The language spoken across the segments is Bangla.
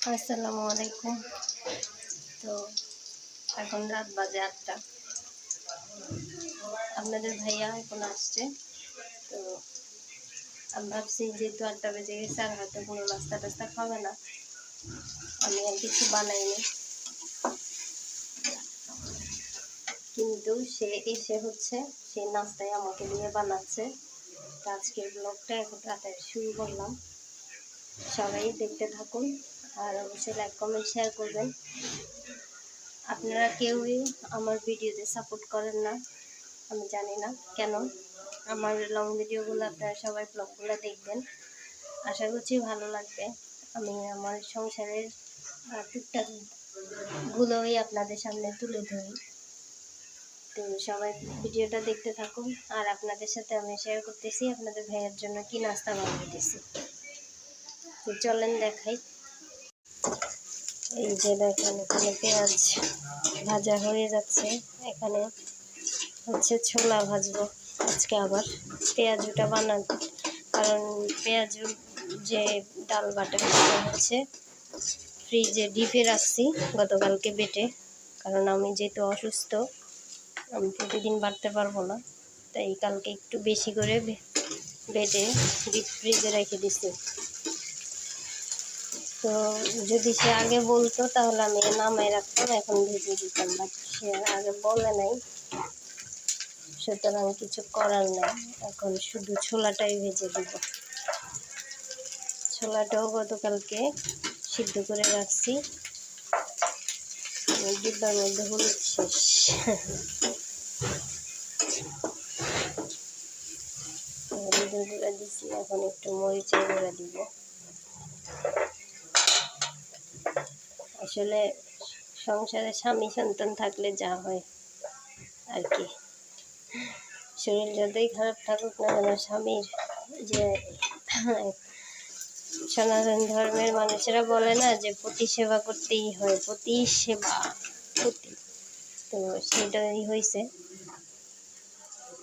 আসসালামু আলাইকুম। তো এখন রাত বাজে ৮টা। আপনাদের ভাইয়া এখন আসছে। তো আমি ভাবছি যেহেতু ৮টা বেজে গেছে আর হয়তো কোনো নাস্তা টাস্তা খাবে না, আমি আর কিছু বানাইনি। কিন্তু সে এসে সেই নাস্তায় আমাকে দিয়ে বানাচ্ছে। তো আজকের ব্লগটা এখন রাতে শুরু করলাম। সবাই দেখতে থাকুন আর অবশ্যই লাইক কমেন্ট শেয়ার করবেন। আপনারা কেউই আমার ভিডিওতে সাপোর্ট করেন না, আমি জানি না কেন। আমার লং ভিডিওগুলো আপনারা সবাই ব্লগগুলো দেখবেন, আশা করছি ভালো লাগবে। আমি আমার সংসারের টুকটাক গুলোই আপনাদের সামনে তুলে ধরি। তো সবাই ভিডিওটা দেখতে থাকুন আর আপনাদের সাথে আমি শেয়ার করতেছি আপনাদের ভাইয়ের জন্য কি নাস্তা বানাইতেছি। তো চলেন দেখাই। এই যে দেখেন, এখানে পেঁয়াজ ভাজা হয়ে যাচ্ছে। এখানে ছোলা ভাজবো আজকে। আবার পেঁয়াজুটা বানান, কারণ পেঁয়াজু যে ডাল বাটা ফ্রিজে ডিপে রাখছি গতকালকে বেটে। কারণ আমি যেহেতু অসুস্থ, আমি প্রতিদিন বাটতে পারবো না, তাই কালকে একটু বেশি করে বেটে ডিপ ফ্রিজে রেখে দিছি। তো যদি সে আগে বলতো তাহলে আমি নামাই রাখতাম, এখন ভেজে দিতাম, বাট সে আগে বলে নাই, সুতরাং কিছু করার নাই। এখন শুধু ছোলাটাই ভেজে দিব। ছোলাটাও গতকালকে সিদ্ধ করে রাখছি, ডিব্বার মধ্যে হলুদ শেষ। হলুদের গুঁড়া দিচ্ছি, এখন একটু মরিচের গুঁড়া দিব। আসলে সংসারে স্বামী সন্তান থাকলে যা হয় আর কি, শরীর যতই খারাপ থাকুক না কেন, স্বামীর যে সনাতন ধর্মের মানুষেরা বলে না যে পতি সেবা করতেই হয়, পতি সেবা পতি, তো সেটাই হয়েছে।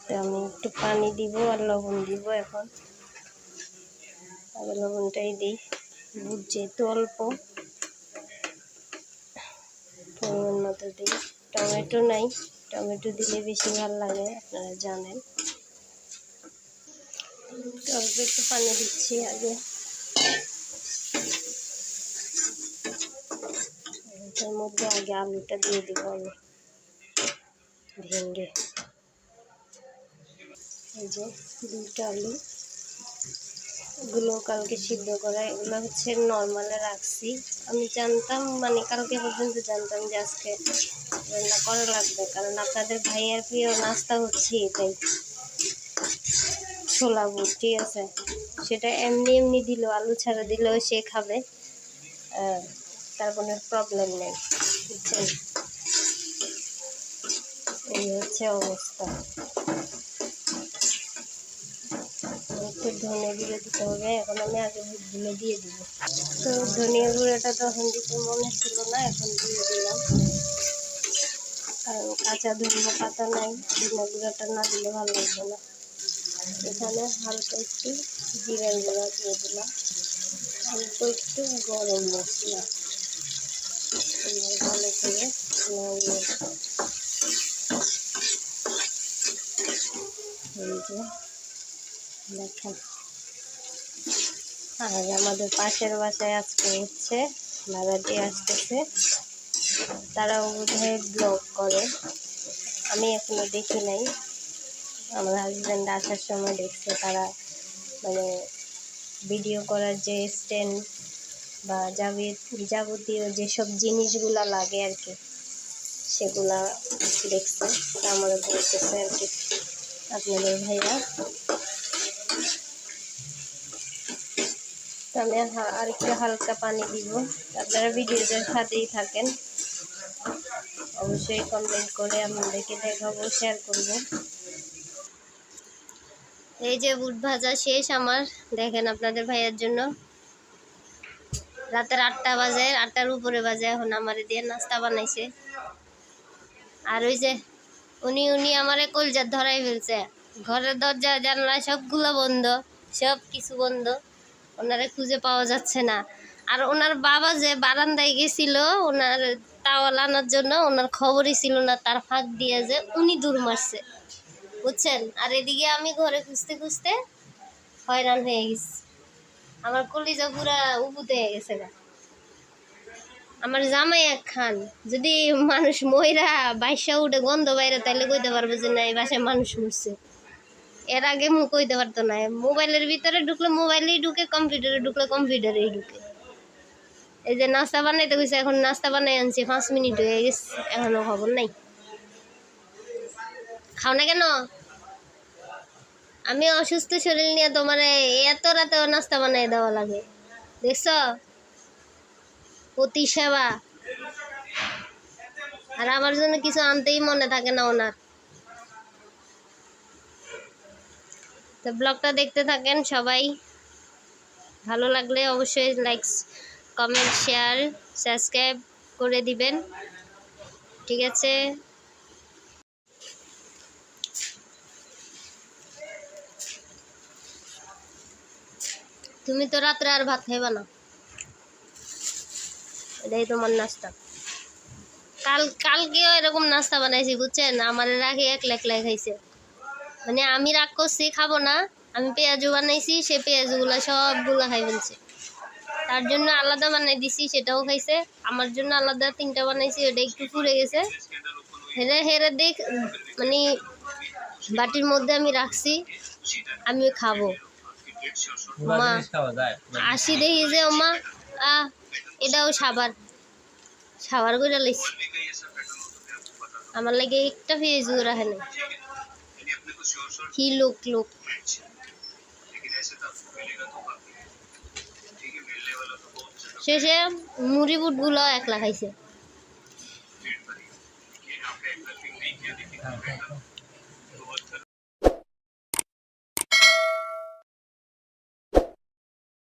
তো আমি একটু পানি দিব আর লবণ দিব। এখন আগে লবণটাই দিই, বুঝ যেহেতু অল্প পরিমাণ মতো দিই। টমেটো নাই, টমেটো দিলে বেশি ভালো লাগে, আপনারা জানেন। অল্প একটু পানি দিচ্ছি আগে। এটার মধ্যে আগে আলুটা দিয়ে দিব আমি ভেঙে। এই যে 2টা আলু, এগুলো কালকে সিদ্ধ করা, এগুলো নর্মালে রাখছি। আমি জানতাম, মানে কালকে পর্যন্ত জানতাম যে আজকে রান্না করা লাগবে, কারণ আপনাদের ভাইয়ের প্রিয় নাস্তা এটাই, ছোলা বুট। ঠিক আছে, সেটা এমনি এমনি দিলেও, আলু ছাড়া দিলেও সে খাবে, তার কোনো প্রবলেম নেই, বুঝছেন। এই অবস্থা। একটু ধনিয়া গুঁড়ো দিতে হবে, এখন আমি আগে বুটগুলো দিয়ে দিব। তো ধনিয়া গুঁড়োটা তখন দিতে মনে ছিল না, এখন দিয়ে দিলাম, কারণ কাঁচা ধনিয়া পাতা নাই, ধনিয়া গুঁড়োটা না দিলে ভালো লাগবে না। এখানে হালকা একটু জিরার গুঁড়া দিয়ে দিলাম, অল্প একটু গরম মশলা, ভালো করে দেখেন। আর আমাদের পাশের বাসায় আজকে ভাড়াটি আসতেছে, তারাও বোধহয় ব্লগ করে, আমি এখনো দেখি নাই। আমার হাজব্যান্ড আসার সময় দেখছে, তারা মানে ভিডিও করার যে স্ট্যান্ড বা যাবতীয় যেসব জিনিসগুলা লাগে আর কি, সেগুলা দেখছে। আমাদের বলতেছে আর কি আপনাদের ভাইয়া। আমি আর একটু হালকা পানি দিব। আপনারা ভিডিওটার সাথেই থাকেন, অবশ্যই কমেন্ট করে আপনাদেরকে দেখাবো, শেয়ার করব। এই যে বুট ভাজা শেষ আমার, দেখেন আপনাদের ভাইয়ের জন্য রাতের 8টা বাজে, 8টার উপরে বাজে, এখন আমার দিয়ে নাস্তা বানাইছে। আর ওই যে উনি আমারে কলজার ধরাই ফেলছে, ঘরের দরজা জানলা সবগুলো বন্ধ, সব কিছু বন্ধ, ওনারে খুঁজে পাওয়া যাচ্ছে না। আর ওনার বাবা যে বারান্দায় গেছিল ওনার তাওয়াল আনার জন্য, ওনার খবরই ছিল না তার ফাঁক দিয়ে যে উনি দূর মারছে, বুঝছেন। আর এদিকে আমি ঘরে খুঁজতে খুঁজতে হয়রান হয়ে গেছি, আমার কলিজা পুরা উপুতে হয়ে গেছে গা। আমার জামাই এক খান, যদি মানুষ ময়রা বাইশা উঠে গন্ধ বাইরে তাইলে কইতে পারবে যে না এই বাসায় মানুষ মরছে। এর আগে মুখ কইতে পারতো না। মোবাইলের ভিতরে ঢুকলে মোবাইলেই ঢুকে, কম্পিউটারে ঢুকলে কম্পিউটারেই ঢুকে। এই যে নাস্তা বানাইতে গেছে, এখন নাস্তা বানাই আনছি, 5 মিনিট হয়ে গেছে, এখনো খবর নাই। খাও না কেন? আমি অসুস্থ শরীর নিয়ে তোমার এত রাতেও নাস্তা বানাই দেওয়া লাগে, দেখছ? প্রতি সেবা। আর আমার জন্য কিছু আনতেই মনে থাকে না ওনার। তো ব্লগটা দেখতে থাকেন সবাই, ভালো লাগলে অবশ্যই লাইক, কমেন্ট, শেয়ার, সাবস্ক্রাইব করে দিবেন, ঠিক আছে? তুমি তো রাত্রে আর ভাত খাইবা না, এটাই তোমার নাস্তা। কালকেও এরকম নাস্তা বানাইছি, বুঝছেন? আমার রাখি একলা একলাই খাইছে, মানে আমি রাগ করছি খাবো না, আমি পেঁয়াজু বানাইছি, সে পেঁয়াজুগুলা সবগুলা খাই ফেলছে। তার জন্য আলাদা বানাই দিছি, সেটাও খাইছে। আমার জন্য আলাদা 3টা বানাইছি, ওটা একটু পুড়ে গেছে, হেরে হেরে দেখ, মানে বাটির মধ্যে আমি রাখছি, আমি খাবো। মা আসি দেখি যে মা এটাও সাবার করে লাইছি, আমার লাগে একটা পেঁয়াজু রাখে না। কি লোক শেষে মুড়ি বুট গুলো একলা খাইছে।